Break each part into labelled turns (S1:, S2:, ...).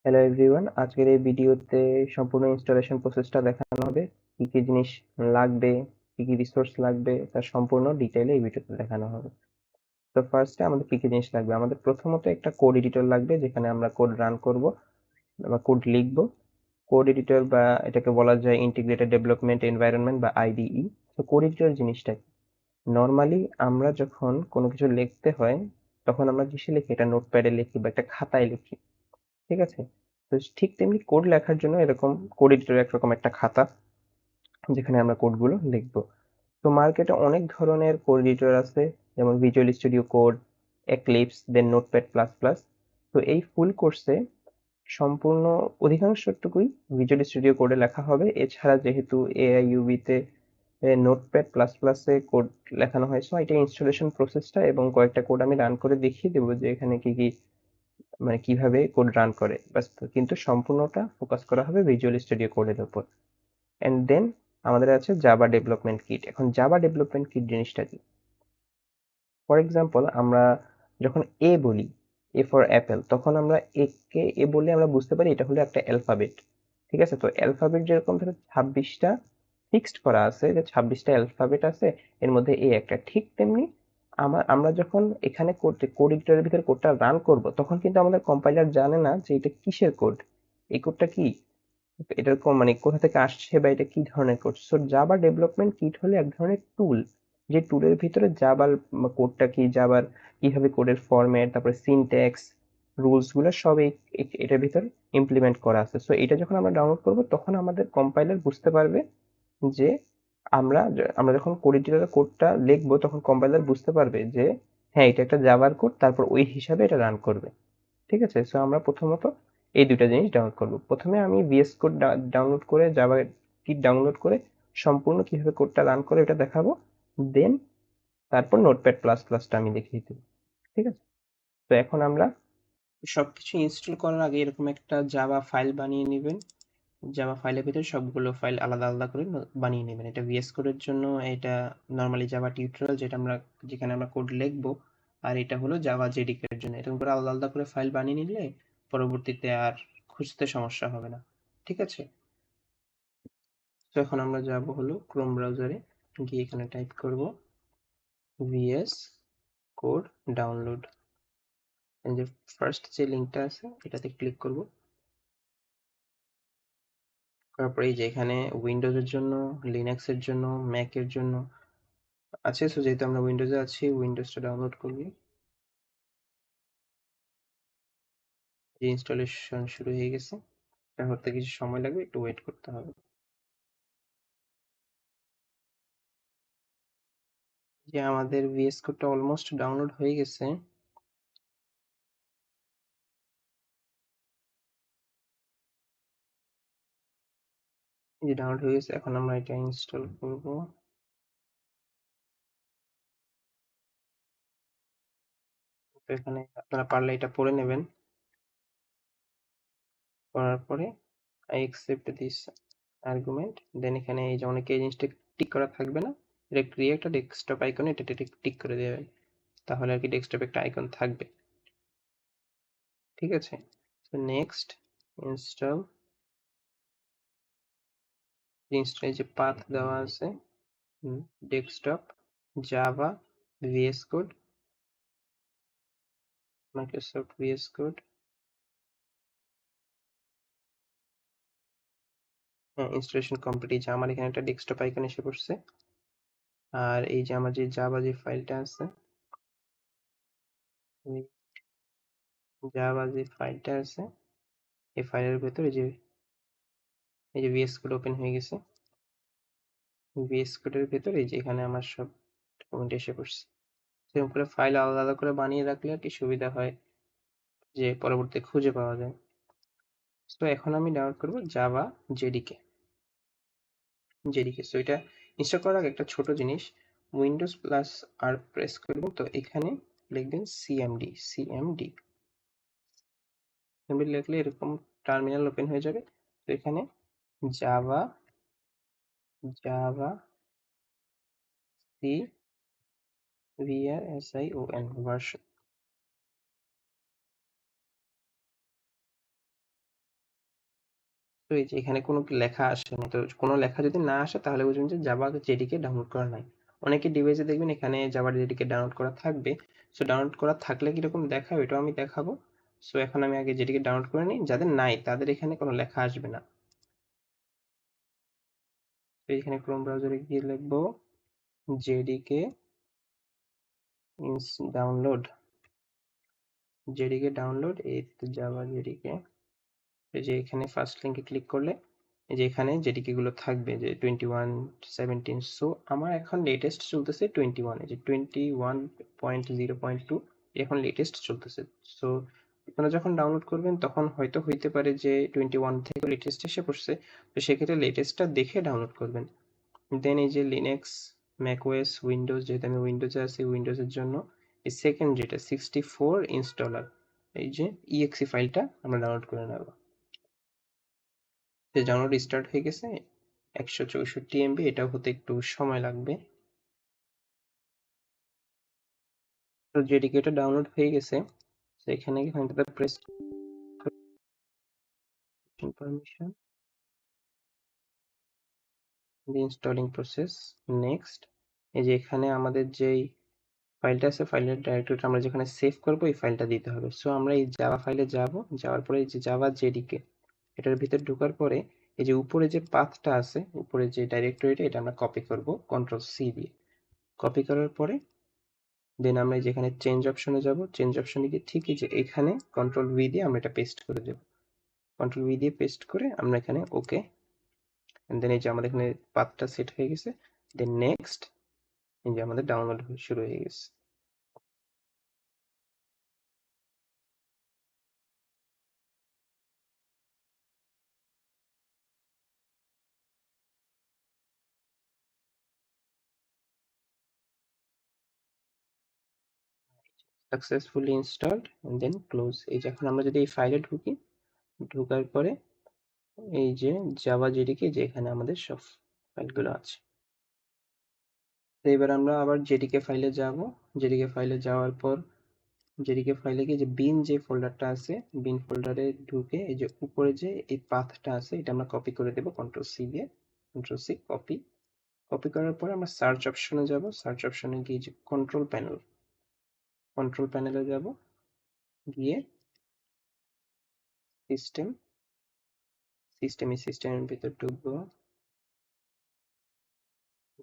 S1: Hello everyone, আজকের এই ভিডিওতে সম্পূর্ণ ইনস্টলেশন প্রসেসটা দেখানো হবে। কি কি জিনিস লাগবে, কি কি রিসোর্স লাগবে, তার সম্পূর্ণ ডিটেইলে এই ভিডিওতে দেখানো হবে। তো ফার্স্টে আমাদের কি কি জিনিস লাগবে, আমাদের প্রথমত একটা কোড এডিটর লাগবে, যেখানে আমরা কোড রান করব বা কোড লিখব। কোড এডিটর বা এটাকে বলা যায় ইন্টিগ্রেটেড ডেভেলপমেন্ট এনভায়রনমেন্ট বা আইডিই। তো কোড এডিটর জিনিসটা কি? নর্মালি আমরা যখন কোনো কিছু লিখতে হয়, তখন আমরা কিসে লিখি? এটা নোটপ্যাডে লিখি বা একটা খাতায় লিখি, ঠিক আছে? তো ঠিক তেমনি কোড লেখার জন্য এরকম কোড এডিটর একরকম একটা খাতা, যেখানে আমরা কোডগুলো লিখব। তো মার্কেটে অনেক ধরনের কোড এডিটর আছে, যেমন ভিজুয়াল স্টুডিও কোড, এক্লিপস, দেন নোটপ্যাড প্লাস প্লাস। তো এই ফুল কোর্সে সম্পূর্ণ অধিকাংশটুকুই ভিজুয়াল স্টুডিও কোডে লেখা হবে। এছাড়া যেহেতু এআইইউবি তে নোটপ্যাড প্লাস প্লাসে কোড লেখানো হয়, সো এটা ইনস্টলেশন প্রসেসটা এবং কয়েকটা কোড আমি রান করে দেখিয়ে দেবো যে এখানে কি কি, মানে কিভাবে কোড রান করে বাস। কিন্তু সম্পূর্ণটা ফোকাস করা হবে ভিজুয়াল স্টুডিও কোডের উপর। এন্ড দেন আমাদের আছে জাভা ডেভেলপমেন্ট কিট। এখন জাভা ডেভেলপমেন্ট কিট জিনিসটা কি? ফর এক্সাম্পল, আমরা যখন এ বলি, এ ফর অ্যাপেল, তখন আমরা এ বলে আমরা বুঝতে পারি এটা হলো একটা অ্যালফাবেট, ঠিক আছে? তো অ্যালফাবেট যেরকম ধরো 26টা ফিক্সড করা আছে, যে 26টা অ্যালফাবেট আছে, এর মধ্যে এ একটা, ঠিক তেমনি আমরা যখন এখানে কোড এডিটরের ভিতরে কোডটা রান করব, তখন কিন্তু আমাদের কম্পাইলার জানে না যে এটা কিসের কোড, এই কোডটা কি, এটার মানে কোথা থেকে আসছে বা এটা কি ধরনের code. So Java development kit হলো এক ধরনের টুল, যে টুলের ভিতরে জাভার কোডটা কি, জাভার কিভাবে কোডের ফরম্যাট, তারপরে সিনট্যাক্স, রুলস গুলো সব এটার ভিতরে ইমপ্লিমেন্ট করা আছে। সো এটা যখন আমরা ডাউনলোড করব, তখন আমাদের কম্পাইলার বুঝতে পারবে যে আমরা যখন কোড এডিটরে কোডটা লিখবো, তখন কম্পাইলার বুঝতে পারবে যে হ্যাঁ, এটা একটা জাভার কোড, তারপর ওই হিসাবে এটা রান করবে, ঠিক আছে? সো আমরা প্রথমত এই দুইটা জিনিস ডাউনলোড করব। প্রথমে আমি ভিএস কোড ডাউনলোড করে, জাভা কিট ডাউনলোড করে সম্পূর্ণ কিভাবে কোডটা রান করে এটা দেখাবো। দেন তারপর নোটপ্যাড প্লাস প্লাসটা আমি দেখিয়ে দেবো, ঠিক আছে? তো এখন আমরা সবকিছু ইনস্টল করার আগে এরকম একটা জাভা ফাইল বানিয়ে নেবেন। জাভা ফাইলের ভিতরে সবগুলো ফাইল আলাদা আলাদা করে বানিয়ে নেবেন। এটা ভিএস কোডের জন্য, এটা নর্মালি জাভা টিউটোরিয়াল যেখানে আমরা কোড লিখবো। আর এটা হলো জাভা জেডিকে এর জন্য। এরকম করে আলাদা আলাদা করে ফাইল বানিয়ে নিলে পরবর্তীতে আর খুঁজতে সমস্যা হবে না, ঠিক আছে? তো এখন আমরা যাব হলো ক্রোম ব্রাউজারে, গিয়ে এখানে টাইপ করব ভিএস কোড ডাউনলোড। এই যে ফার্স্ট যে লিঙ্কটা আছে, এটাতে ক্লিক করব। তারপরে এই যে এখানে উইন্ডোজের জন্য, লিনাক্সের জন্য, ম্যাকের জন্য আছে। সো যেহেতু আমরা উইন্ডোজে আছি, উইন্ডোজটা ডাউনলোড করবি। যে ইনস্টলেশন শুরু হয়ে গেছে, এটা হতে কিছু সময় লাগবে, একটু ওয়েট করতে হবে। যে আমাদের ভিএস কোডটা অলমোস্ট ডাউনলোড হয়ে গেছে। এই যে ডাউনলোড হয়ে গেছে, এখন আমরা এটা ইনস্টল করব। তো এখানে আপনারা পারলে এটা পড়ে নেবেন। করার পরে আই অ্যাকসেপ্ট দিস আর্গুমেন্ট। দেন এখানে এই যে অনেকে এই জিনিসটা টিক করা থাকবে না, এটা ক্রিয়েট আ ডেস্কটপ আইকনে এটা টিক করে দেবেন, তাহলে আর কি ডেস্কটপে একটা আইকন থাকবে, ঠিক আছে? তো নেক্সট ইনস্টল। এই যে পাথ দেওয়া আছে, desktop, Java, VS code, Microsoft VS code. হ্যাঁ, ইনস্টলেশন কমপ্লিট। এই যে আমার এখানে একটা ডেস্কটপ আইকন এসে পড়ছে। আর এই যে আমার যে জাভা যে ফাইলটা আছে, ওই জাভা যে ফাইলটা আছে, এই ফাইলের ভেতর এই যে ভিএস কোড ওপেন হয়ে গেছে। ভিএস কোডের ভেতর এই যে এখানে আমার সব ডকুমেন্ট এসে পড়ছে। সেরকম করে ফাইল আলাদা আলাদা করে বানিয়ে রাখলে আর কি সুবিধা হয়, যে পরবর্তীতে খুঁজে পাওয়া যায়। তো এখন আমি ডাউনলোড করব জাভা জেডিকে। সো এটা ইনস্টল করার আগে একটা ছোট জিনিস, উইন্ডোজ প্লাস আর প্রেস করবেন, তো এখানে লিখবেন সিএমডি। লিখলে এরকম টার্মিনাল ওপেন হয়ে যাবে। তো এখানে Java Java C VRSION version, তো এই যে এখানে কোনো লেখা আসে না, তো কোনো লেখা যদি না আসে তাহলে বুঝবেন যে জাভা জেডিকে ডাউনলোড করা নাই। অনেকে ডিভাইসে দেখবেন এখানে জাভা জেডিকে ডাউনলোড করা থাকবে। সো ডাউনলোড করা থাকলে কিরকম দেখাবে এটাও আমি দেখাবো। সো এখন আমি আগে জেডিকে ডাউনলোড করে নিই, যাদের নাই তাদের এখানে কোনো লেখা আসবে না। তো এখানে ক্রোম ব্রাউজারে গিয়ে লিখবো জেডিকে ডাউনলোড, জেডিকে ডাউনলোড, এই জাভা জেডিকে। এই যে এখানে ফার্স্ট লিঙ্কে ক্লিক করলে এই যে এখানে জেডিকে গুলো থাকবে যে 21 17। সো আমার এখন লেটেস্ট চলতেছে 21, এই যে 21.0.2 এখন লেটেস্ট চলতেছে। সো আপনারা যখন ডাউনলোড করবেন তখন হয়তো হইতে পারে যে 21 থেকে লেটেস্ট এসে পড়ছে, তো সেক্ষেত্রে লেটেস্টটা দেখে ডাউনলোড করবেন। দেন এই যে লিনাক্স, ম্যাকওএস, উইন্ডোজ, যেহেতু আমি উইন্ডোজে আছি, উইন্ডোজের জন্য এই সেকেন্ড যেটা 64 ইনস্টলার, এই যে ইএক্সি ফাইলটা আমরা ডাউনলোড করে নেব। যে ডাউনলোড স্টার্ট হয়ে গেছে, 164 এমবি, এটাও হতে একটু সময় লাগবে। তো জেডিকেটা ডাউনলোড হয়ে গেছে, সেখানে এখানটাতে press permission, installing process, next. এই যে এখানে আমাদের যেই ফাইলটা আছে, ফাইলের ডাইরেক্টরিটা আমরা যেখানে সেভ করব এই ফাইলটা দিতে হবে। সো আমরা এই জাভা ফাইলে যাব, যাওয়ার পরে এই যে জাভা জেডিকে এটার ভিতর ঢোকার পরে এই যে উপরে যে পাথটা আছে, উপরে যে ডাইরেক্টরিটা, এটা আমরা কপি করব কন্ট্রোল সি দিয়ে। কপি করার পরে দেন আমরা যেখানে চেঞ্জ অপশনে যাব, চেঞ্জ অপশনে গিয়ে ঠিক এই যে এখানে কন্ট্রোল ভি দিয়ে আমরা এটা পেস্ট করে দেব। কন্ট্রোল ভি দিয়ে পেস্ট করে আমরা এখানে ওকে, দেন এই যে আমাদের এখানে পাথটা সেট হয়ে গেছে। দেন নেক্সট, এই যে আমাদের ডাউনলোড শুরু হয়ে গেছে। Successfully installed and then close. এই যে এখন আমরা যদি এই ফাইলে ঢুকি, ঢোকার পরে এই যে জাভা জেডিকে, যে এখানে আমাদের সব ফাইলগুলো আছে। তো এবার আমরা আবার জেডিকে ফাইলে যাব। জেডিকে ফাইলে যাওয়ার পর জেডিকে ফাইলে গিয়ে যে বিন যে ফোল্ডারটা আছে, বিন ফোল্ডারে ঢুকে এই যে উপরে যে এই পাথটা আছে এটা আমরা কপি করে দেব কন্ট্রোল সি দিয়ে। Control C copy. কপি করার পরে আমরা সার্চ অপশনে যাব। সার্চ অপশনে গিয়ে যে কন্ট্রোল প্যানেল, কন্ট্রোল প্যানেলে যাব, গিয়ে সিস্টেম, সিস্টেমের ভিতর ঢুকবো।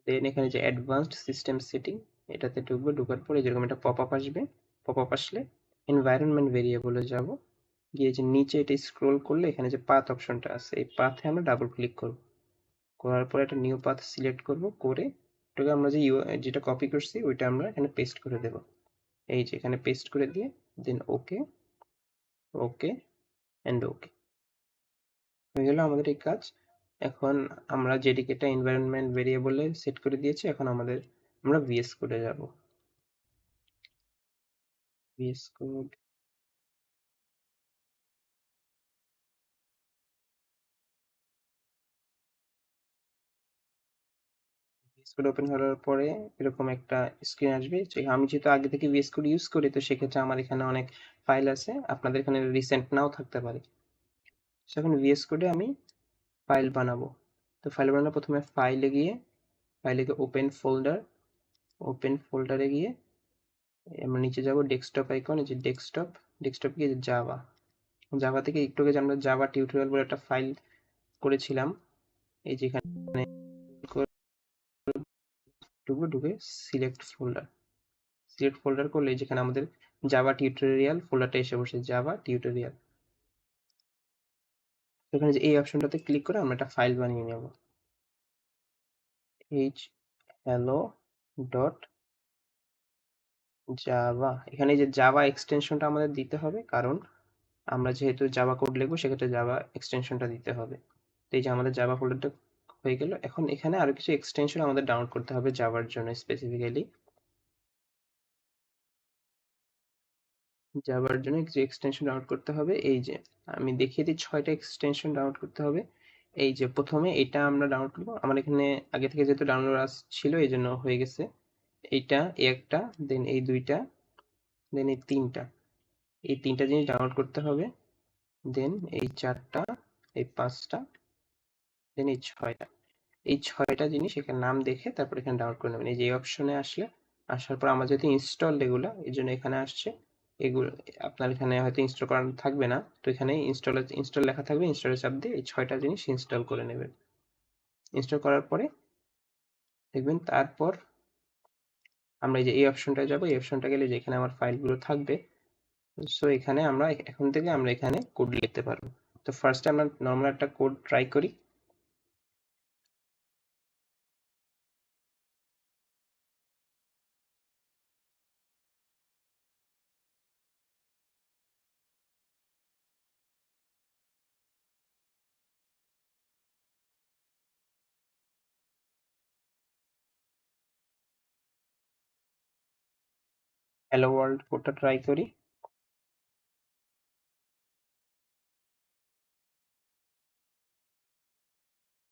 S1: দেন এখানে যে অ্যাডভান্সড সিস্টেম সেটিং এটাতে ঢুকবো। ঢোকার পরে যেরকম একটা পপ আপ আসবে, পপ আপ আসলে এনভায়রনমেন্ট ভেরিয়েবলে যাব, গিয়ে যে নিচে এটা স্ক্রোল করলে এখানে যে পাথ অপশনটা আছে এই পাথে আমরা ডাবল ক্লিক করব। করার পরে একটা নিউ পাথ সিলেক্ট করব, করে এটাকে আমরা যে যেটা কপি করছি ওইটা আমরা এখানে পেস্ট করে দেব। এই যে এখানে পেস্ট করে দিয়ে দেন ওকে, ওকে এন্ড ওকে, হয়ে গেল আমাদের এই কাজ। এখন আমরা জেডিকেটা এনভায়রনমেন্ট ভেরিয়েবলে সেট করে দিয়েছি, এখন আমরা ভিএস কোডে যাব। VS code, VS code open করার পরে এরকম একটা স্ক্রিন আসবে। যে আমি যেহেতু আগে থেকে ভিএস কোড ইউজ করি, তো সেক্ষেত্রে আমার এখানে অনেক ফাইল আছে, আপনাদের এখানে রিসেন্ট নাও থাকতে পারে। এখন ভিএস কোডে আমি ফাইল বানাবো। তো ফাইল বানানো, প্রথমে ফাইলে গিয়ে ওপেন ফোল্ডার, ওপেন ফোল্ডারে গিয়ে আমরা নিচে যাব ডেস্কটপ আইকন, এই যে ডেস্কটপ, ডেস্কটপ গিয়ে জাভা, জাভা থেকে একটু আগে যে আমরা জাভা টিউটোরিয়াল বলে একটা ফাইল করেছিলাম, এই যেখানে ঢুকে সিলেক্ট ফোল্ডার, সিলেক্ট ফোল্ডার করলে যেখানে আমাদের জাভা টিউটোরিয়াল ফোল্ডারটা এসে বসে, জাভা টিউটোরিয়াল। এখানে যে এই অপশনটাতে ক্লিক করে আমরা একটা ফাইল বানিয়ে নেব, এইচ hello ডট জাভা। এখানে যে জাভা এক্সটেনশনটা আমাদের দিতে হবে, কারণ আমরা যেহেতু জাভা কোড লিখবো সেক্ষেত্রে জাভা এক্সটেনশনটা দিতে হবে। তো এই যে আমাদের জাভা ফোল্ডারটা হয়ে গেল। এখন এখানে আরো কিছু এক্সটেনশন আমাদের ডাউনলোড করতে হবে জাভার জন্য স্পেসিফিক্যালি। জাভার জন্য কিছু এক্সটেনশন ডাউনলোড করতে হবে, এই যে আমি দেখিয়ে দিই 6টা এক্সটেনশন ডাউনলোড করতে হবে। এই যে প্রথমে এটা আমরা ডাউনলোড করবো, আমার এখানে আগে থেকে যেহেতু ডাউনলোড ছিল এই জন্য হয়ে গেছে। এইটা, এই একটা, দেন এই দুইটা, দেন এই তিনটা, এই তিনটা জিনিস ডাউনলোড করতে হবে। দেন এই চারটা, এই পাঁচটা, দেন এই ছয়টা জিনিস এখানে নাম দেখে তারপর এখানে ডাউনলোড করে নেবেন। এই যে এই অপশনে আসার পর আমার যেহেতু ইনস্টলড এগুলো, এই জন্য এখানে আসছে। এগুলো আপনার এখানে হয়তো ইনস্টল করা থাকবে না, তো এখানে ইনস্টল লেখা থাকবে, ইনস্টলে চাপ দিয়ে এই ছয়টা জিনিস ইনস্টল করে নেবেন। ইনস্টল করার পরে দেখবেন তারপর আমরা এই যে এই অপশনটায় যাব। এই অপশনটা গেলে যেখানে আমার ফাইলগুলো থাকবে, সো এখানে আমরা এখন থেকে আমরা এখানে কোড লিখতে পারবো। তো ফার্স্টে আমরা নরমাল একটা কোড ট্রাই করি। হ্যালো ওয়ার্ল্ড কোডটা ট্রাই করি।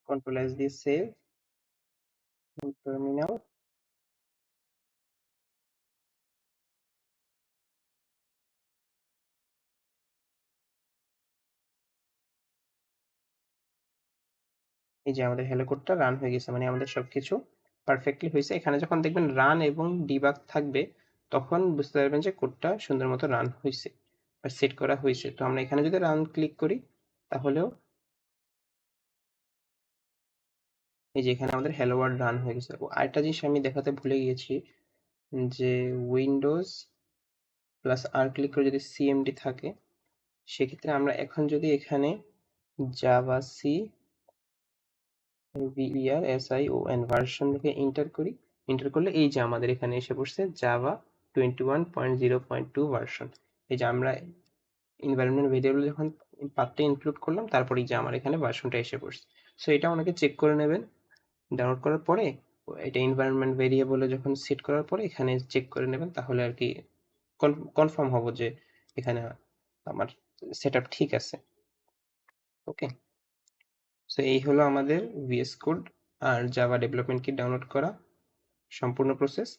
S1: কন্ট্রোল এস দিয়ে সেভ টার্মিনাল। এই যে আমাদের হ্যালো কোডটা রান হয়ে গেছে, মানে আমাদের সবকিছু পারফেক্টলি হয়েছে। এখানে যখন দেখবেন রান এবং ডিবাগ থাকবে, তখন বুঝতে পারবেন যে কোডটা সুন্দর মতো রান হয়েছে বা সেট করা হয়েছে। তো আমরা এখানে যদি রান ক্লিক করি, তাহলেও এই যে এখানে আমাদের হ্যালো ওয়ার্ল্ড রান হয়ে গেছে। ও আরেকটা জিনিস আমি দেখাতে ভুলে গিয়েছি, যে উইন্ডোজ প্লাস আর ক্লিক করে যদি সিএমডি থাকে, সেক্ষেত্রে আমরা এখন যদি এখানে জাভা সি VERSION ভার্সন লিখে এন্টার করি, এন্টার করলে এই যে আমাদের এখানে এসে পড়ছে জাভা 21.0.2 ভার্সন। এই যে আমরা এনভায়রনমেন্ট ভেরিয়েবল যখন পাথটা ইনক্লুড করলাম, তারপরে এই যে আমার এখানে ভার্সনটা এসে পড়ছে। সো এটা অনেকে চেক করে নেবেন ডাউনলোড করার পরে। এটা এনভায়রনমেন্ট ভেরিয়েবলে যখন সেট করার পরে এখানে চেক করে নেবেন, তাহলে আর কি কনফার্ম হব যে এখানে আমার সেটআপ ঠিক আছে। ওকে, সো এই হলো আমাদের ভিএস কোড আর জাভা ডেভেলপমেন্ট কিট ডাউনলোড করা সম্পূর্ণ প্রসেস।